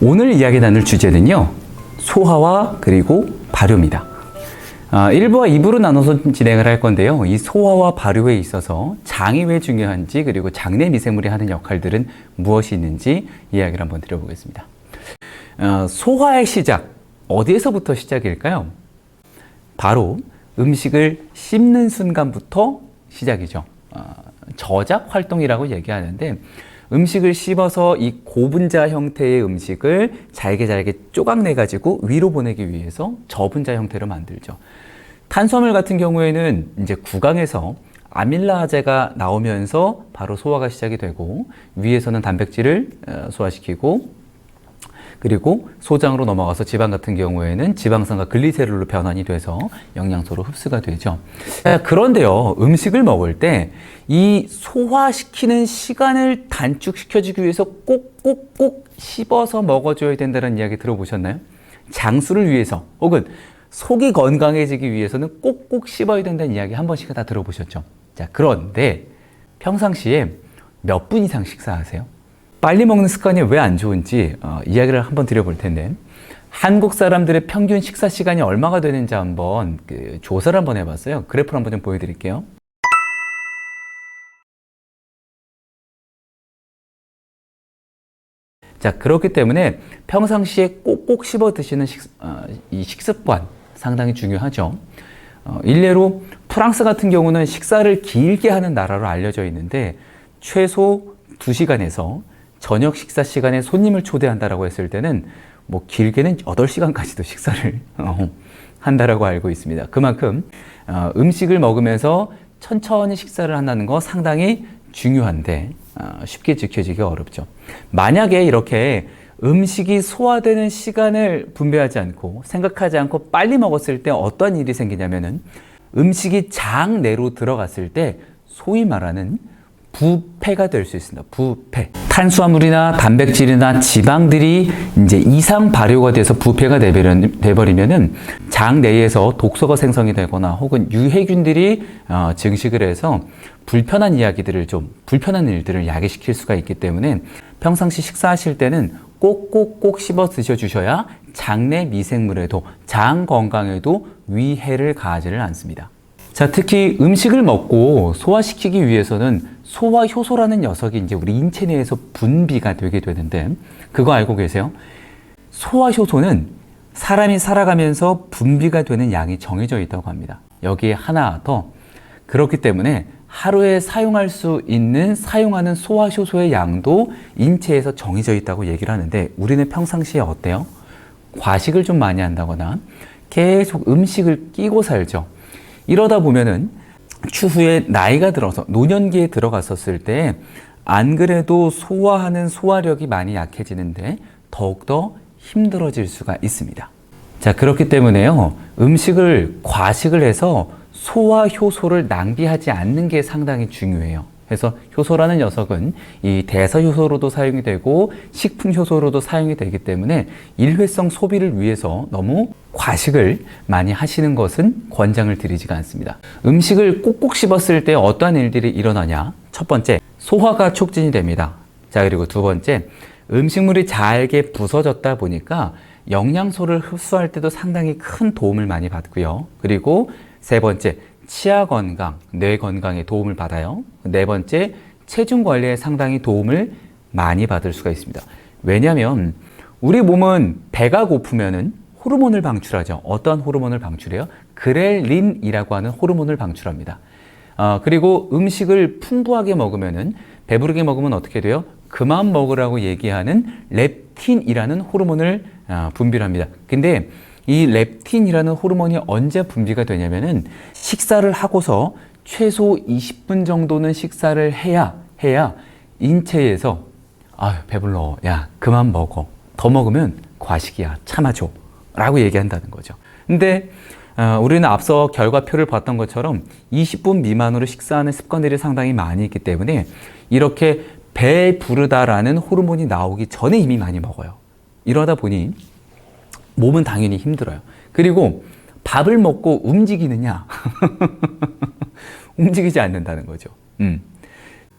오늘 이야기 나눌 주제는요, 소화와 그리고 발효입니다. 1부와 2부로 나눠서 진행을 할 건데요. 이 소화와 발효에 있어서 장이 왜 중요한지, 그리고 장내 미생물이 하는 역할들은 무엇이 있는지 이야기를 한번 드려보겠습니다. 소화의 시작, 어디에서부터 시작일까요? 바로 음식을 씹는 순간부터 시작이죠. 저작 활동이라고 얘기하는데, 음식을 씹어서 이 고분자 형태의 음식을 잘게 쪼각내가지고 위로 보내기 위해서 저분자 형태로 만들죠. 탄수화물 같은 경우에는 이제 구강에서 아밀라제가 나오면서 바로 소화가 시작이 되고, 위에서는 단백질을 소화시키고, 그리고 소장으로 넘어가서 지방 같은 경우에는 지방산과 글리세롤로 변환이 돼서 영양소로 흡수가 되죠. 그런데요, 음식을 먹을 때 이 소화시키는 시간을 단축시켜주기 위해서 꼭꼭꼭 씹어서 먹어줘야 된다는 이야기 들어보셨나요? 장수를 위해서 혹은 속이 건강해지기 위해서는 꼭꼭 씹어야 된다는 이야기 한 번씩 다 들어보셨죠? 자, 그런데 평상시에 몇 분 이상 식사하세요? 빨리 먹는 습관이 왜 안 좋은지 이야기를 한번 드려볼 텐데, 한국 사람들의 평균 식사 시간이 얼마가 되는지 한번 조사를 한번 해봤어요. 그래프를 한번 좀 보여드릴게요. 자, 그렇기 때문에 평상시에 꼭꼭 씹어 드시는 이 식습관 상당히 중요하죠. 일례로 프랑스 같은 경우는 식사를 길게 하는 나라로 알려져 있는데, 최소 2시간에서 저녁 식사 시간에 손님을 초대한다라고 했을 때는 뭐 길게는 8시간까지도 식사를 한다라고 알고 있습니다. 그만큼 음식을 먹으면서 천천히 식사를 한다는 거 상당히 중요한데 쉽게 지켜지기가 어렵죠. 만약에 이렇게 음식이 소화되는 시간을 분배하지 않고 생각하지 않고 빨리 먹었을 때 어떤 일이 생기냐면은, 음식이 장 내로 들어갔을 때 소위 말하는 부패가 될 수 있습니다. 부패. 탄수화물이나 단백질이나 지방들이 이제 이상 발효가 돼서 부패가 돼버리면은 장 내에서 독소가 생성이 되거나 혹은 유해균들이 증식을 해서 불편한 일들을 야기시킬 수가 있기 때문에 평상시 식사하실 때는 꼭꼭꼭 씹어 드셔주셔야 장내 미생물에도, 장 건강에도 위해를 가하지를 않습니다. 자, 특히 음식을 먹고 소화시키기 위해서는 소화 효소라는 녀석이 이제 우리 인체 내에서 분비가 되게 되는데, 그거 알고 계세요? 소화 효소는 사람이 살아가면서 분비가 되는 양이 정해져 있다고 합니다. 여기에 하나 더, 그렇기 때문에 하루에 사용하는 소화 효소의 양도 인체에서 정해져 있다고 얘기를 하는데, 우리는 평상시에 어때요? 과식을 좀 많이 한다거나 계속 음식을 끼고 살죠. 이러다 보면은 추후에 나이가 들어서 노년기에 들어갔었을 때 안 그래도 소화하는 소화력이 많이 약해지는데 더욱더 힘들어질 수가 있습니다. 자, 그렇기 때문에요, 음식을 과식을 해서 소화 효소를 낭비하지 않는 게 상당히 중요해요. 그래서 효소라는 녀석은 이 대사 효소로도 사용이 되고 식품 효소로도 사용이 되기 때문에 일회성 소비를 위해서 너무 과식을 많이 하시는 것은 권장을 드리지가 않습니다. 음식을 꼭꼭 씹었을 때 어떠한 일들이 일어나냐? 첫 번째, 소화가 촉진이 됩니다. 자, 그리고 두 번째, 음식물이 잘게 부서졌다 보니까 영양소를 흡수할 때도 상당히 큰 도움을 많이 받고요. 그리고 세 번째, 치아 건강, 뇌 건강에 도움을 받아요. 네 번째, 체중 관리에 상당히 도움을 많이 받을 수가 있습니다. 왜냐하면 우리 몸은 배가 고프면은 호르몬을 방출하죠. 어떠한 호르몬을 방출해요? 그렐린이라고 하는 호르몬을 방출합니다. 그리고 음식을 풍부하게 먹으면은, 배부르게 먹으면 어떻게 돼요? 그만 먹으라고 얘기하는 렙틴이라는 호르몬을 분비를 합니다. 근데 이 렙틴이라는 호르몬이 언제 분비가 되냐면은, 식사를 하고서 최소 20분 정도는 식사를 해야 인체에서 배불러, 야 그만 먹어, 더 먹으면 과식이야, 참아줘 라고 얘기한다는 거죠. 근데 우리는 앞서 결과표를 봤던 것처럼 20분 미만으로 식사하는 습관들이 상당히 많이 있기 때문에 이렇게 배 부르다라는 호르몬이 나오기 전에 이미 많이 먹어요. 이러다 보니 몸은 당연히 힘들어요. 그리고 밥을 먹고 움직이느냐? 움직이지 않는다는 거죠.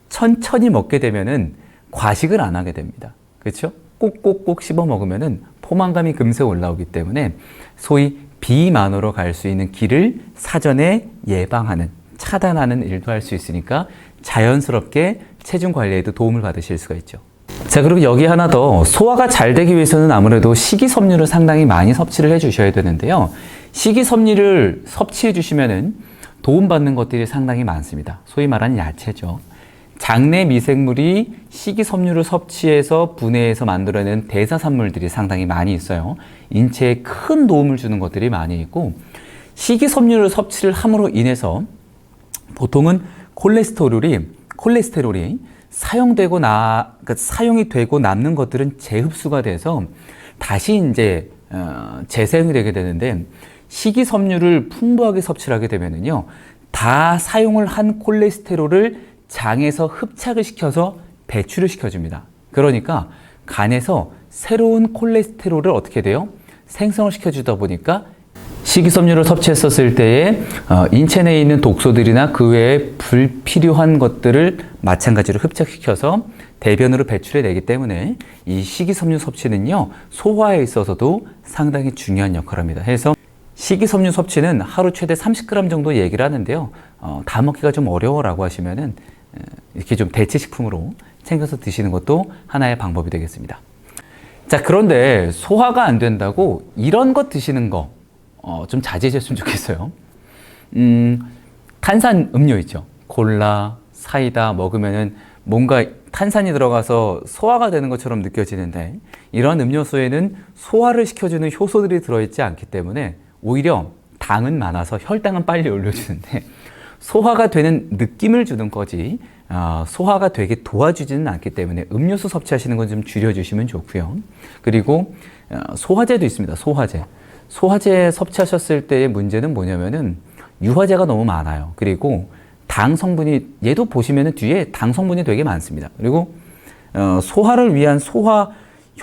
천천히 먹게 되면은 과식을 안 하게 됩니다. 그렇죠? 꼭꼭꼭 씹어 먹으면은 포만감이 금세 올라오기 때문에 소위 비만으로 갈 수 있는 길을 사전에 예방하는, 차단하는 일도 할 수 있으니까 자연스럽게 체중 관리에도 도움을 받으실 수가 있죠. 자, 그리고 여기 하나 더, 소화가 잘 되기 위해서는 아무래도 식이섬유를 상당히 많이 섭취를 해 주셔야 되는데요. 식이섬유를 섭취해 주시면은 도움받는 것들이 상당히 많습니다. 소위 말하는 야채죠. 장내 미생물이 식이섬유를 섭취해서 분해해서 만들어낸 대사산물들이 상당히 많이 있어요. 인체에 큰 도움을 주는 것들이 많이 있고, 식이섬유를 섭취를 함으로 인해서 보통은 콜레스테롤이 사용이 되고 남는 것들은 재흡수가 돼서 다시 이제 재사용이 되게 되는데, 식이섬유를 풍부하게 섭취를 하게 되면은요, 다 사용을 한 콜레스테롤을 장에서 흡착을 시켜서 배출을 시켜줍니다. 그러니까 간에서 새로운 콜레스테롤을 어떻게 돼요? 생성을 시켜주다 보니까 식이섬유를 섭취했었을 때에 인체 내에 있는 독소들이나 그 외에 불필요한 것들을 마찬가지로 흡착시켜서 대변으로 배출해내기 때문에 이 식이섬유 섭취는요, 소화에 있어서도 상당히 중요한 역할을 합니다. 해서 식이섬유 섭취는 하루 최대 30g 정도 얘기를 하는데요. 다 먹기가 좀 어려워라고 하시면은 이렇게 좀 대체식품으로 챙겨서 드시는 것도 하나의 방법이 되겠습니다. 자, 그런데 소화가 안 된다고 이런 것 드시는 거 좀 자제해줬으면 좋겠어요. 탄산 음료 있죠. 콜라, 사이다 먹으면은 뭔가 탄산이 들어가서 소화가 되는 것처럼 느껴지는데, 이런 음료수에는 소화를 시켜주는 효소들이 들어있지 않기 때문에 오히려 당은 많아서 혈당은 빨리 올려주는데 소화가 되는 느낌을 주는 거지 소화가 되게 도와주지는 않기 때문에 음료수 섭취하시는 건 좀 줄여주시면 좋고요. 그리고 소화제도 있습니다. 소화제 섭취하셨을 때의 문제는 뭐냐면은 유화제가 너무 많아요. 그리고 당 성분이, 얘도 보시면은 뒤에 당 성분이 되게 많습니다. 그리고 소화를 위한 소화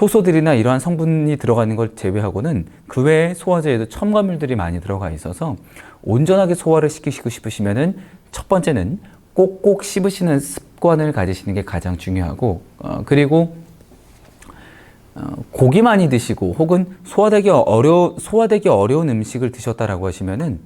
효소들이나 이러한 성분이 들어가는 걸 제외하고는 그 외에 소화제에도 첨가물들이 많이 들어가 있어서 온전하게 소화를 시키시고 싶으시면은 첫 번째는 꼭꼭 씹으시는 습관을 가지시는 게 가장 중요하고, 그리고 고기 많이 드시고 혹은 소화되기 어려운 음식을 드셨다라고 하시면은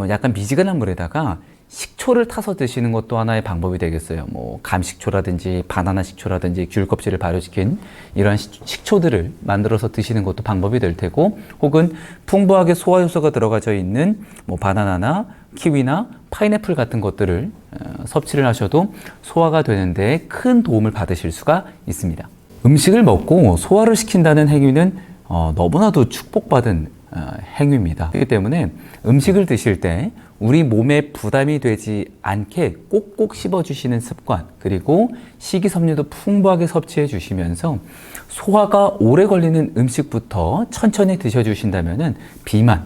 약간 미지근한 물에다가 식초를 타서 드시는 것도 하나의 방법이 되겠어요. 뭐 감식초라든지 바나나 식초라든지 귤 껍질을 발효시킨 이러한 식초들을 만들어서 드시는 것도 방법이 될 테고, 혹은 풍부하게 소화 효소가 들어가져 있는 뭐 바나나나 키위나 파인애플 같은 것들을 섭취를 하셔도 소화가 되는데 큰 도움을 받으실 수가 있습니다. 음식을 먹고 소화를 시킨다는 행위는 너무나도 축복받은 행위입니다. 그렇기 때문에 음식을 드실 때 우리 몸에 부담이 되지 않게 꼭꼭 씹어주시는 습관, 그리고 식이섬유도 풍부하게 섭취해 주시면서 소화가 오래 걸리는 음식부터 천천히 드셔주신다면 비만,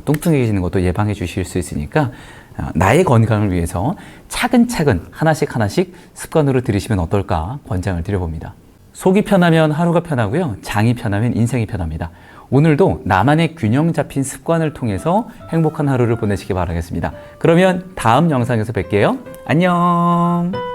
뚱뚱해지는 것도 예방해 주실 수 있으니까 나의 건강을 위해서 차근차근 하나씩 습관으로 들이시면 어떨까 권장을 드려봅니다. 속이 편하면 하루가 편하고요. 장이 편하면 인생이 편합니다. 오늘도 나만의 균형 잡힌 습관을 통해서 행복한 하루를 보내시기 바라겠습니다. 그러면 다음 영상에서 뵐게요. 안녕.